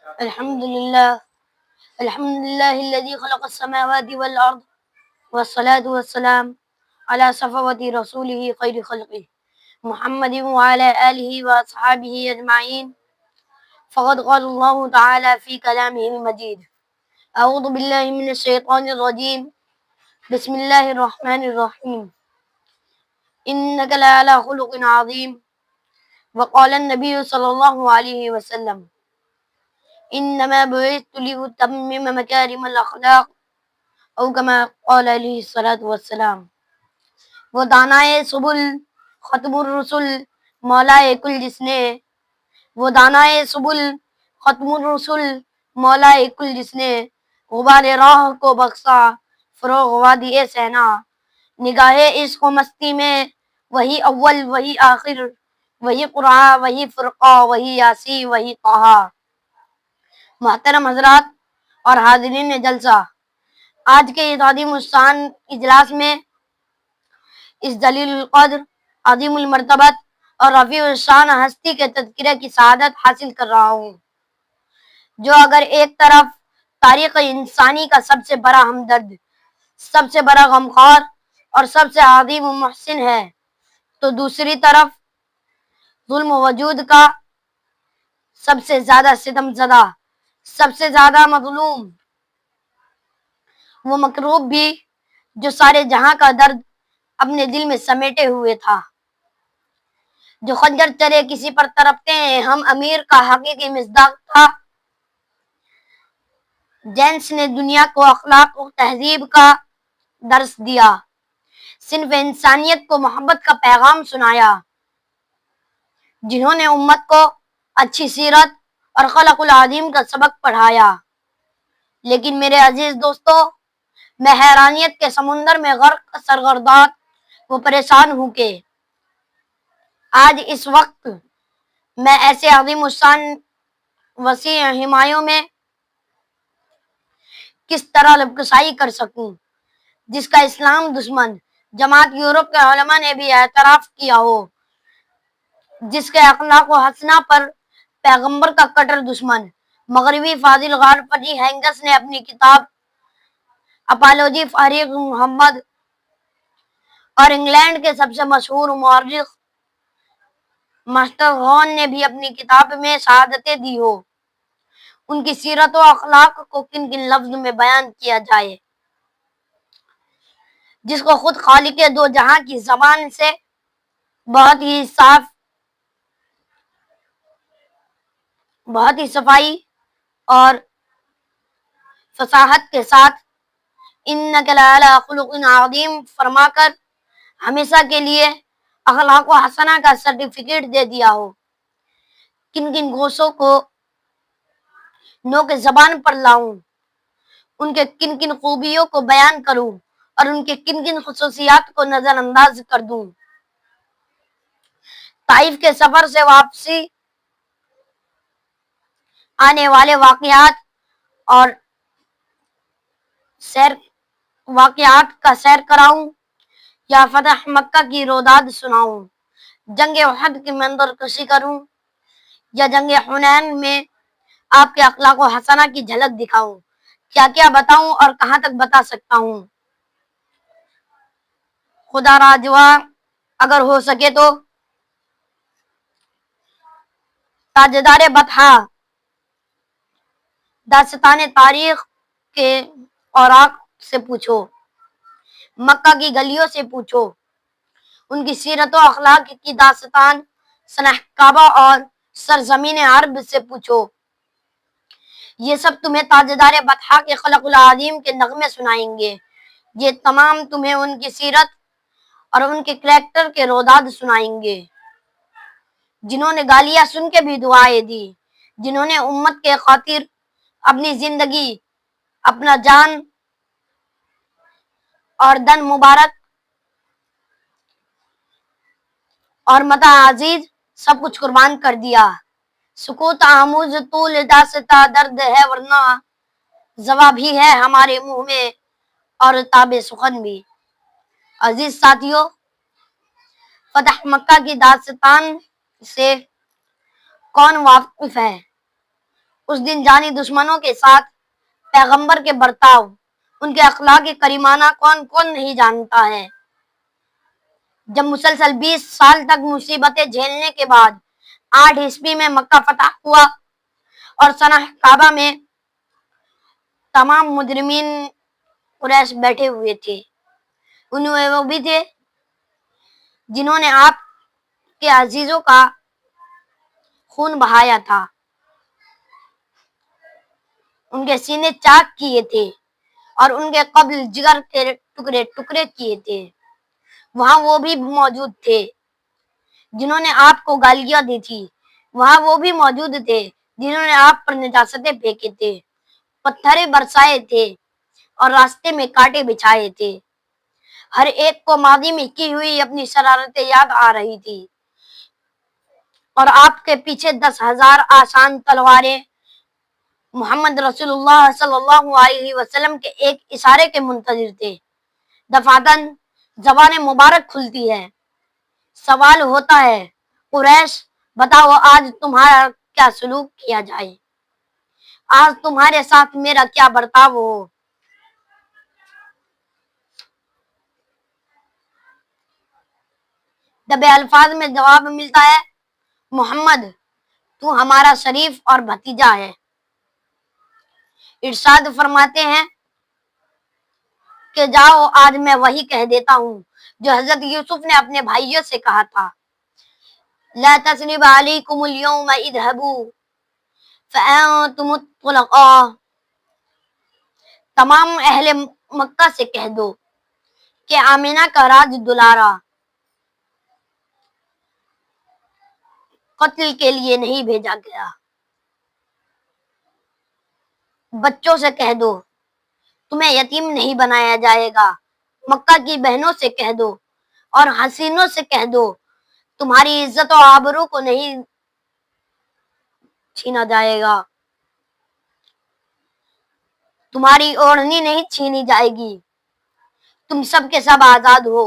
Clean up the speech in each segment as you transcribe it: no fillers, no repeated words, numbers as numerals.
الحمد لله الذي خلق السماوات والأرض والصلاة والسلام على صفوة رسوله خير خلقه محمد وعلى آله وأصحابه أجمعين. فقد قال الله تعالى في كلامه المجيد: أعوذ بالله من الشيطان الرجيم. بسم الله الرحمن الرحيم. إنك لعلى خلق عظيم. وقال النبي صلى الله عليه وسلم: انما بعثت لاتمم مکارم الاخلاق، او کما قال علیہ الصلوۃ والسلام. وہ دانائے سبل ختم الرسل مولائے کل جس نے غبار راہ کو بخشا فروغ وادی صحنا. نگاہ عشق و مستی میں وہی اول وہی آخر، وہی قرآن وہی فرقہ وہی یاسی وہی طہا. محترم حضرات اور حاضرین جلسہ، آج کے اس عظیم الشان اجلاس میں اس جلیل القدر، عظیم المرتبت اور رفیع الشان ہستی کے تذکرے کی سعادت حاصل کر رہا ہوں، جو اگر ایک طرف تاریخ انسانی کا سب سے بڑا ہمدرد، سب سے بڑا غمخوار اور سب سے عظیم محسن ہے، تو دوسری طرف ظلم وجود کا سب سے زیادہ ستم زدہ، سب سے زیادہ مظلوم، وہ مکروب بھی جو سارے جہاں کا درد اپنے دل میں سمیٹے ہوئے تھا، جو خنجر چلے کسی پر تڑپتے ہیں ہم امیر کا حقیقی مصداق تھا. جینس نے دنیا کو اخلاق و تہذیب کا درس دیا، صنف انسانیت کو محبت کا پیغام سنایا، جنہوں نے امت کو اچھی سیرت اور خلق العظیم کا سبق پڑھایا. لیکن میرے عزیز دوستو، میں حیرانیت کے سمندر میں غرق سرگردان و پریشان ہوں کہ آج اس وقت میں ایسے عظیم الشان وسیع حمایوں میں کس طرح لبکشائی کر سکوں، جس کا اسلام دشمن جماعت یورپ کے علماء نے بھی اعتراف کیا ہو، جس کے اخلاق و حسنہ پر پیغمبر کا کٹر دشمن مغربی فاضل غار فٹی ہینگس نے اپنی کتاب اپالوجی فاریق محمد، اور انگلینڈ کے سب سے مشہور مورخ ماسٹر غون نے بھی اپنی کتاب میں شہادتیں دی ہو. ان کی سیرت و اخلاق کو کن کن لفظ میں بیان کیا جائے، جس کو خود خالق دو جہاں کی زبان سے بہت ہی صاف، بہت ہی صفائی اور فصاحت کے ساتھ انک لعلی خلق عظیم فرما کر ہمیشہ کے لیے اخلاق و حسنہ کا سرٹیفکیٹ دے دیا ہو. کن کن گوشوں کو نوک زبان پر لاؤں، ان کے کن کن خوبیوں کو بیان کروں اور ان کے کن کن خصوصیات کو نظر انداز کر دوں. طائف کے سفر سے واپسی آنے والے واقعات اور واقعات کا سیر کراؤں، یا فتح مکہ کی روداد سناؤں، جنگ احد کی منظر کشی کروں، یا جنگ حنین میں آپ کے اخلاق و حسنہ کی جھلک دکھاؤں. کیا کیا بتاؤں اور کہاں تک بتا سکتا ہوں. خدا راجوا اگر ہو سکے تو تاجدار بطحا داستان تاریخ کے اوراق سے پوچھو، مکہ کی گلیوں سے پوچھو، ان کی سیرت و اخلاق کی داستان سنہ کعبہ اور سرزمین عرب سے پوچھو. یہ سب تمہیں تاجدار بطحا کے خلق العظیم کے نغمے سنائیں گے. یہ تمام تمہیں ان کی سیرت اور ان کے کریکٹر کے روداد سنائیں گے، جنہوں نے گالیاں سن کے بھی دعائیں دی، جنہوں نے امت کے خاطر اپنی زندگی، اپنا جان اور دن مبارک اور متاع عزیز سب کچھ قربان کر دیا. سکوت آموز طول داستا درد ہے ورنہ زباں بھی ہے ہمارے منہ میں اور تاب سخن بھی. عزیز ساتھیو، فتح مکہ کی داستان سے کون واقف ہے؟ اس دن جانی دشمنوں کے ساتھ پیغمبر کے برتاؤ، ان کے اخلاق کریمانہ کون کون نہیں جانتا ہے۔ جب مسلسل 20 سال تک مصیبتیں جھیلنے کے بعد 8 عیسوی میں مکہ فتح ہوا اور سنہ کعبہ میں تمام مجرمین قریش بیٹھے ہوئے تھے، ان میں وہ بھی تھے جنہوں نے آپ کے عزیزوں کا خون بہایا تھا، ان کے سینے چاک کیے تھے اور ان کے قبل جگر کے ٹکڑے ٹکڑے کیے تھے۔ وہاں وہ بھی موجود تھے جنہوں نے آپ کو گالیاں دی تھی، وہاں وہ بھی موجود تھے جنہوں نے آپ پر نجاستیں پھینکے تھے، پتھریں برسائے تھے اور راستے میں کانٹے بچھائے تھے۔ ہر ایک کو ماضی میں کی ہوئی اپنی شرارتیں یاد آ رہی تھی اور آپ کے پیچھے 10,000 آسان تلواریں محمد رسول اللہ صلی اللہ علیہ وسلم کے ایک اشارے کے منتظر تھے۔ دفعتاً زبان مبارک کھلتی ہے، سوال ہوتا ہے، قریش بتاؤ آج تمہارا کیا سلوک کیا جائے، آج تمہارے ساتھ میرا کیا برتاؤ ہو۔ دبے الفاظ میں جواب ملتا ہے، محمد تو ہمارا شریف اور بھتیجا ہے۔ ارشاد فرماتے ہیں کہ جاؤ آج میں وہی کہہ دیتا ہوں جو حضرت یوسف نے اپنے بھائیوں سے کہا تھا، لا تثریب علیکم اليوم اذهبوا فانتم الطلقاء۔ تمام اہل مکہ سے کہہ دو کہ آمینہ کا راج دلارا قتل کے لیے نہیں بھیجا گیا۔ بچوں سے کہہ دو تمہیں یتیم نہیں بنایا جائے گا، مکہ کی بہنوں سے کہہ دو اور حسینوں سے کہہ دو تمہاری عزت و آبرو کو نہیں چھینا جائے گا، تمہاری اوڑھنی نہیں چھینی جائے گی، تم سب کے سب آزاد ہو۔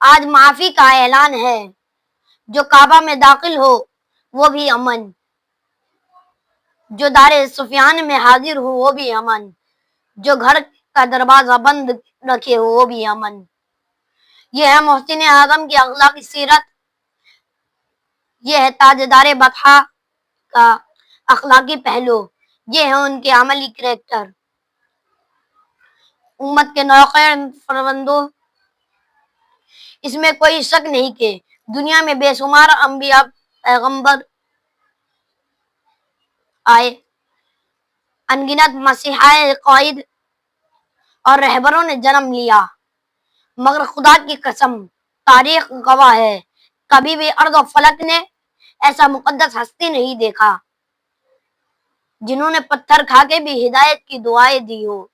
آج معافی کا اعلان ہے، جو کعبہ میں داخل ہو وہ بھی امن، جو دار سفیان میں حاضر ہو وہ بھی امن، جو گھر کا دروازہ بند رکھے ہو وہ بھی امن۔ یہ ہے محسن اعظم کی اخلاقی سیرت، یہ ہے تاجدار بطحا کا اخلاقی پہلو، یہ ہے ان کے عملی کریکٹر۔ امت کے نوخیر فرزندوں، اس میں کوئی شک نہیں کہ دنیا میں بے شمار انبیاء پیغمبر آئے، انگنت مسیحائے قائد اور رہبروں نے جنم لیا، مگر خدا کی قسم تاریخ گواہ ہے کبھی بھی ارض و فلک نے ایسا مقدس ہستی نہیں دیکھا جنہوں نے پتھر کھا کے بھی ہدایت کی دعائیں دی ہو،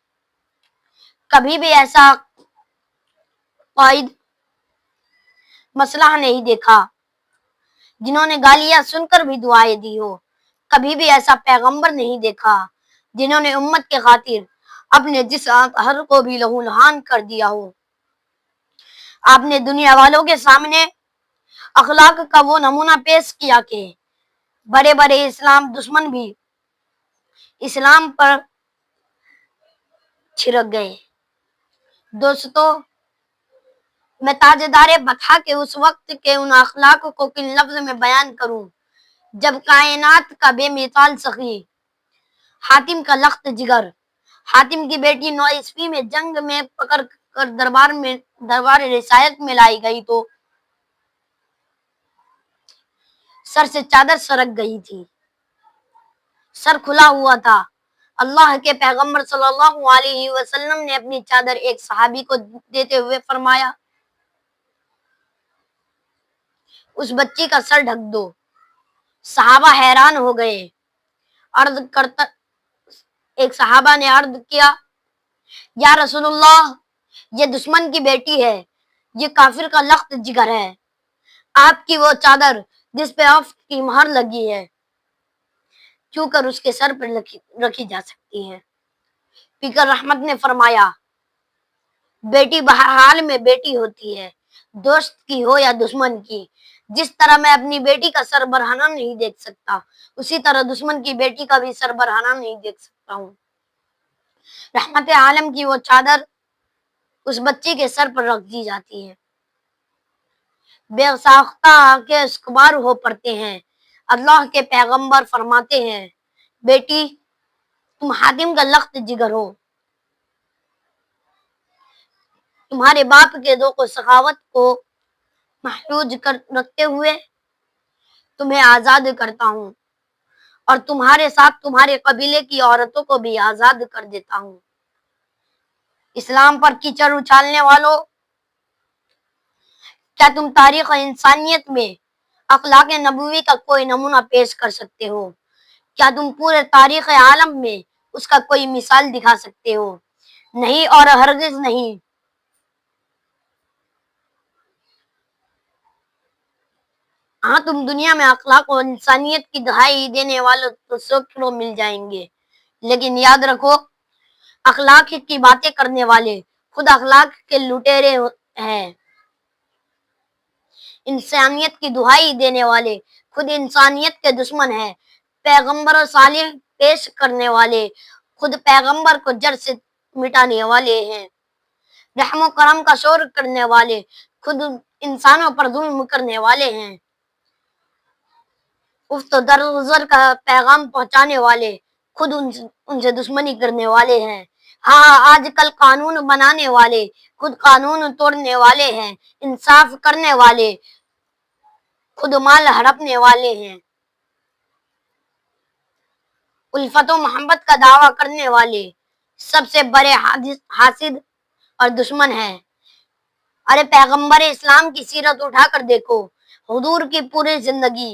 کبھی بھی ایسا قائد مسلح نہیں دیکھا جنہوں نے گالیاں سن کر بھی دعائیں دی ہو، کبھی بھی ایسا پیغمبر نہیں دیکھا جنہوں نے امت کے خاطر اپنے جس اطہر کو بھی لہو لہان کر دیا ہو۔ آپ نے دنیا والوں کے سامنے اخلاق کا وہ نمونہ پیش کیا کہ بڑے بڑے اسلام دشمن بھی اسلام پر چھڑک گئے۔ دوستو، میں تاجدار بطحا کے اس وقت کے ان اخلاق کو کن لفظ میں بیان کروں جب کائنات کا بے مثال سخی، حاتم کا لخت جگر، حاتم کی بیٹی 9 عیسوی میں جنگ میں پکڑ کر دربار رسالت میں لائی گئی تو سر سے چادر سرک گئی تھی، سر کھلا ہوا تھا۔ اللہ کے پیغمبر صلی اللہ علیہ وسلم نے اپنی چادر ایک صحابی کو دیتے ہوئے فرمایا، اس بچی کا سر ڈھک دو۔ صحابہ حیران ہو گئے۔ ایک صحابہ نے عرض کیا، یا رسول اللہ، یہ دشمن کی بیٹی ہے، یہ کافر کا لخت جگر ہے، آپ کی وہ چادر جس پہ آپ کی مہر لگی ہے کیوں کر اس کے سر پر رکھی جا سکتی ہے۔ پیکر رحمت نے فرمایا، بیٹی بہرحال میں بیٹی ہوتی ہے، دوست کی ہو یا دشمن کی، جس طرح میں اپنی بیٹی کا سر برہنہ نہیں دیکھ سکتا، اسی طرح دشمن کی بیٹی کا بھی سر برہنہ نہیں دیکھ سکتا ہوں۔ رحمت عالم کی وہ چادر اس بچی کے سر پر رکھ دی جاتی ہے۔ بے ساختہ کے اسکبار ہو پڑتے ہیں۔ اللہ کے پیغمبر فرماتے ہیں، بیٹی تم حاتم کا لخت جگر ہو، تمہارے باپ کے دو کو سخاوت کو محفوظ کر رکھتے ہوئے تمہیں آزاد کرتا ہوں، اور تمہارے ساتھ تمہارے قبیلے کی عورتوں کو بھی آزاد کر دیتا ہوں۔ اسلام پر کیچڑ اچھالنے والوں، کیا تم تاریخ انسانیت میں اخلاق نبوی کا کوئی نمونہ پیش کر سکتے ہو؟ کیا تم پورے تاریخ عالم میں اس کا کوئی مثال دکھا سکتے ہو؟ نہیں اور ہرگز نہیں۔ ہاں، تم دنیا میں اخلاق و انسانیت کی دہائی دینے والوں تو سینکڑوں مل جائیں گے، لیکن یاد رکھو، اخلاق کی باتیں کرنے والے خود اخلاق کے لٹیرے ہیں، انسانیت کی دہائی دینے والے خود انسانیت کے دشمن ہیں، پیغمبر صالح پیش کرنے والے خود پیغمبر کو جڑ سے مٹانے والے ہیں، رحم و کرم کا شور کرنے والے خود انسانوں پر ظلم کرنے والے ہیں، افت و درگزر کا پیغام پہنچانے والے خود ان سے دشمنی کرنے والے ہیں۔ ہاں، آج کل قانون بنانے والے خود قانون توڑنے والے ہیں، انصاف کرنے والے خود مال ہڑپنے والے ہیں، الفت و محبت کا دعویٰ کرنے والے سب سے بڑے حاسد اور دشمن ہیں۔ ارے پیغمبر اسلام کی سیرت اٹھا کر دیکھو، حضور کی پوری زندگی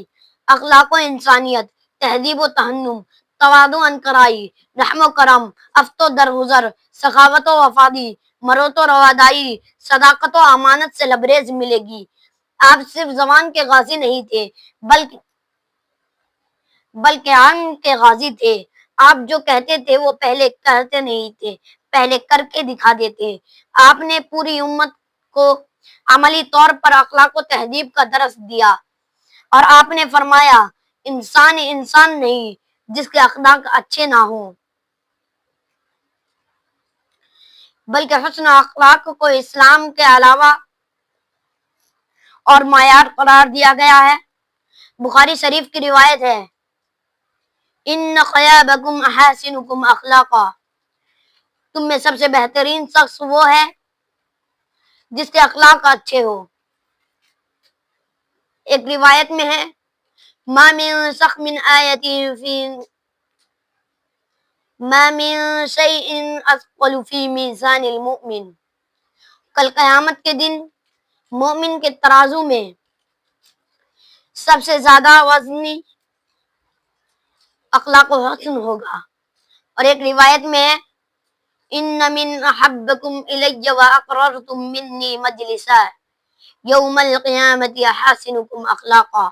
اخلاق و انسانیت، تہذیب و تہنم، تواضع و انکرائی، رحم و کرم، افت و درگزر، سخاوت و وفادی، مروت و رواداری، صداقت و امانت سے لبریز ملے گی۔ آپ صرف زبان کے غازی نہیں تھے، بلکہ عالم کے غازی تھے۔ آپ جو کہتے تھے وہ پہلے کرتے نہیں تھے، پہلے کر کے دکھا دیتے۔ آپ نے پوری امت کو عملی طور پر اخلاق و تہذیب کا درس دیا، اور آپ نے فرمایا، انسان انسان نہیں جس کے اخلاق اچھے نہ ہوں، بلکہ حسن اخلاق کو اسلام کے علاوہ اور معیار قرار دیا گیا ہے۔ بخاری شریف کی روایت ہے، ان خیابکم احاسنکم اخلاقا، تم میں سب سے بہترین شخص وہ ہے جس کے اخلاق اچھے ہو۔ ایک روایت میں ہے، ما من شخص من آیت فی ما من شیء اثقل فی میزان المؤمن، کل قیامت کے دن مومن کے ترازو میں سب سے زیادہ وزنی اخلاق و حسن ہوگا۔ اور ایک روایت میں ہے، ان من احبکم الی واقررتم منی مجلسا یوم القیامت احاسنکم اخلاقا،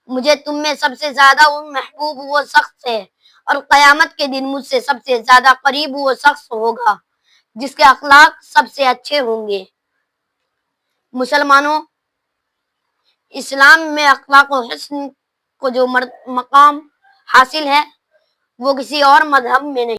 مجھے تم میں سب سے زیادہ محبوب وہ شخص ہے، اور قیامت کے دن مجھ سے سب سے زیادہ قریب وہ شخص ہوگا جس کے اخلاق سب سے اچھے ہوں گے۔ مسلمانوں، اسلام میں اخلاق و حسن کو جو مقام حاصل ہے وہ کسی اور مذہب میں نہیں۔